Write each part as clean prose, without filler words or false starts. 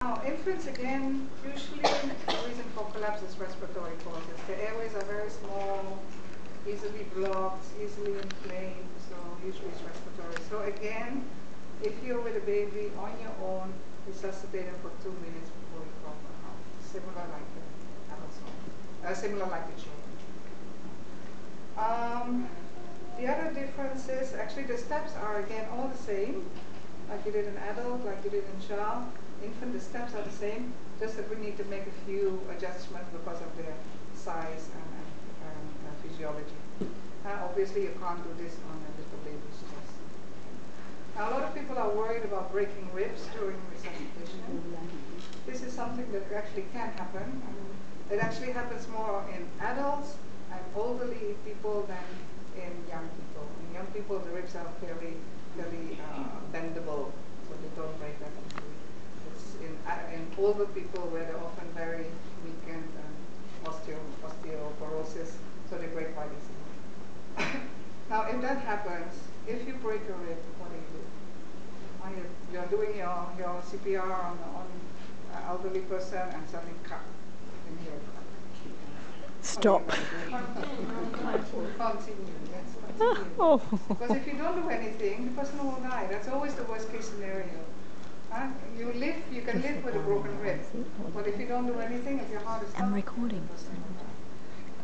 Now, infants, again, usually the reason for collapse is respiratory causes. The airways are very small, easily blocked, easily inflamed, so usually it's respiratory. So again, if you're with a baby on your own, resuscitate them for 2 minutes before you call for help. Similar like the adults, similar like the children. The other difference is, actually the steps are again all the same, like you did in adult, like you did in child. Infant, the steps are the same, just that we need to make a few adjustments because of their size and physiology. Obviously you can't do this on a little baby's chest. Now a lot of people are worried about breaking ribs during resuscitation. This is something that actually can happen. It actually happens more in adults and elderly people than in young people. In young people, the ribs are fairly bendable, so they don't break that easily. It's in older people where they're often very weakened and osteoporosis, so they break quite easily. Now, if that happens, if you break a rib, what do? You're doing your CPR on an elderly person and suddenly cut in here. Stop. Continue, yes, Oh. because if you don't do anything, the person will die. That's always the worst case scenario. You can live with a broken rib, but if you don't do anything, if your heart is stopped, I'm recording.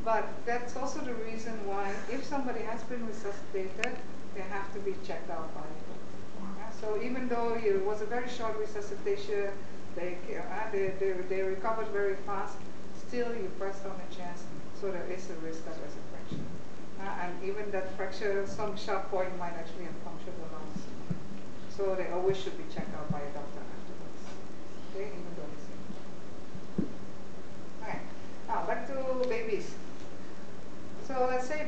But that's also the reason why, if somebody has been resuscitated, they have to be checked out by a doctor. So even though it was a very short resuscitation, they recovered very fast, still you pressed on the chest, so there is a risk that there's a fracture. And even that fracture, some sharp point might actually puncture the lungs. So they always should be checked out by a doctor afterwards. Okay, even though it's safe. Alright, now back to babies. So let's say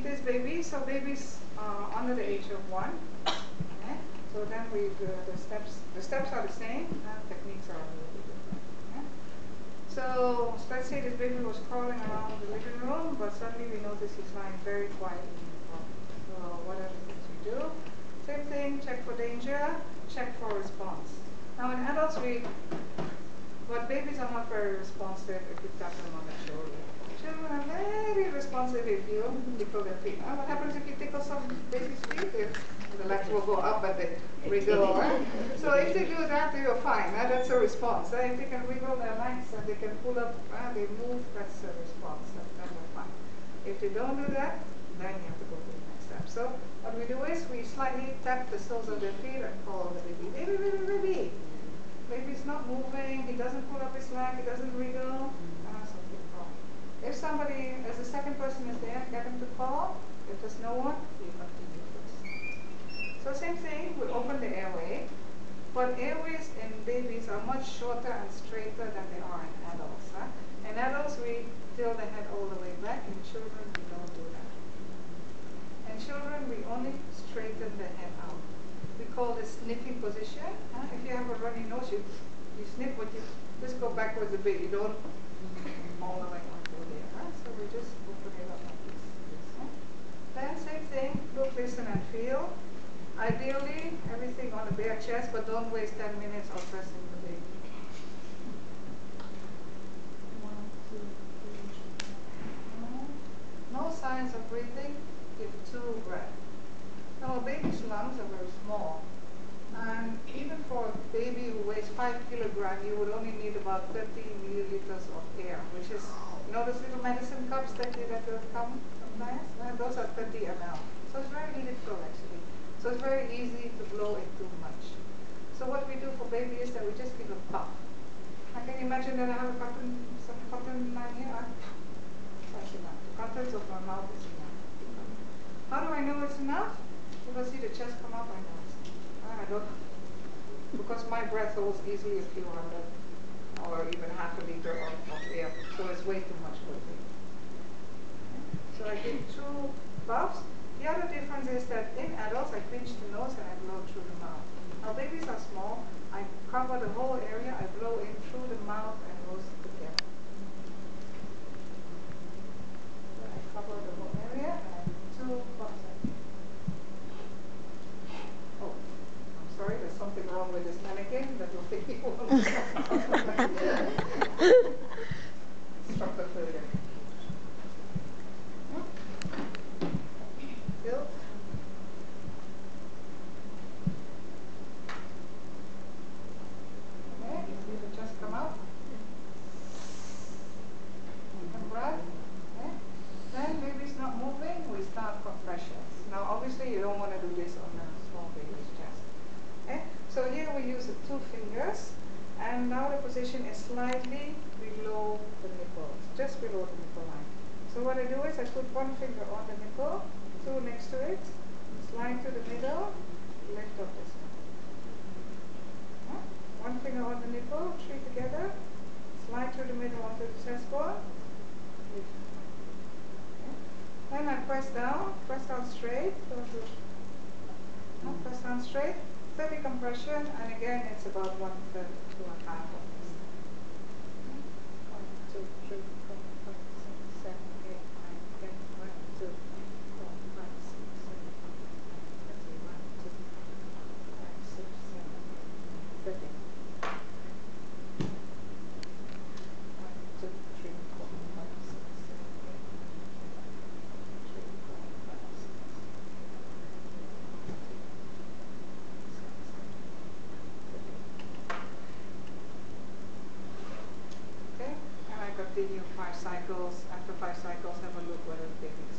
this baby, so babies under the age of 1. Okay? So then the steps are the same, techniques are a little bit different. Okay? So let's say this baby was crawling around the living room, but suddenly we notice he's lying very quietly in the corner. So what are the things we do? Same thing, check for danger, check for response. Now in adults, but babies are not very responsive if you tap them on the shoulder. Children are very responsive if you tickle their feet. What happens if you tickle some baby's feet? The legs will go up and they wriggle. Right? So if they do that, you're fine. That's a response. If they can wiggle their legs and they can pull up, they move, that's a response. Then they're fine. If they don't do that, then you have to go to the next step. So what we do is we slightly tap the soles of their feet and call the baby, baby, baby, baby. Baby's not moving, he doesn't pull up his leg, he doesn't wriggle, something wrong. If somebody, as a second person is there, get him to call. If there's no one, we continue first. So same thing, we open the airway, but airways in babies are much shorter and straighter than they are in adults. In adults, we tilt the head all the way back. In children, we don't do that. In children, we only straighten the head out. We call this sniffing position. If you have a runny nose, you sniff, but you just go backwards a bit. You don't all the way up to there. So we just open it up like this. Then same thing, look, listen, and feel. Ideally, everything on the bare chest, but don't waste 10 minutes of pressing the baby. 1, 2, 3, 4. No signs of breathing. Give 2 breaths. Now, a baby's lungs are very small, and even for a baby who weighs 5 kilograms, you would only need about 30 milliliters of air, which is, you know, those little medicine cups that come sometimes? Those are 30 ml. So it's very little, actually. So it's very easy to blow it too much. So what we do for baby is that we just give a puff. Now, can you imagine that I have some cotton line here? That's enough. The contents of my mouth is enough. How do I know it's enough? If I see the chest come up, I know it's enough. I don't, because my breath holds easily a few hundred or even half a liter of air, so it's way too much for a baby. So I give 2 puffs. The other difference is that in adults, I pinch the nose and I blow through the mouth. Now babies are small. I cover the whole area. I blow in through the mouth and nose together. So I cover the whole area and 2 puffs. Oh, I'm sorry. There's something wrong with this mannequin that will think you won't. and now the position is slightly below the nipple, just below the nipple line. So what I do is I put one finger on the nipple, two next to it, slide to the middle, lift up this one. One finger on the nipple, three together, slide through the middle onto the chest bone, lift. Then I press down straight, press down straight, 30 compression, and again it's about 1/3 to a half of this. 1, 2, 3, 4, 5, 6, 7, 8, 9, 10, 1, 2, 3, 4, 5, 6, 7, 8, 9, 10, 1, 2, 5, 6, 7, 8, 30. 1, 2, 3, 4, 5, 6, 7, 8, 9, 10, 3, 4, 5, 6, 7, 8, 9, 10. Okay, and I continue 5 cycles. After 5 cycles, have a look whether the baby is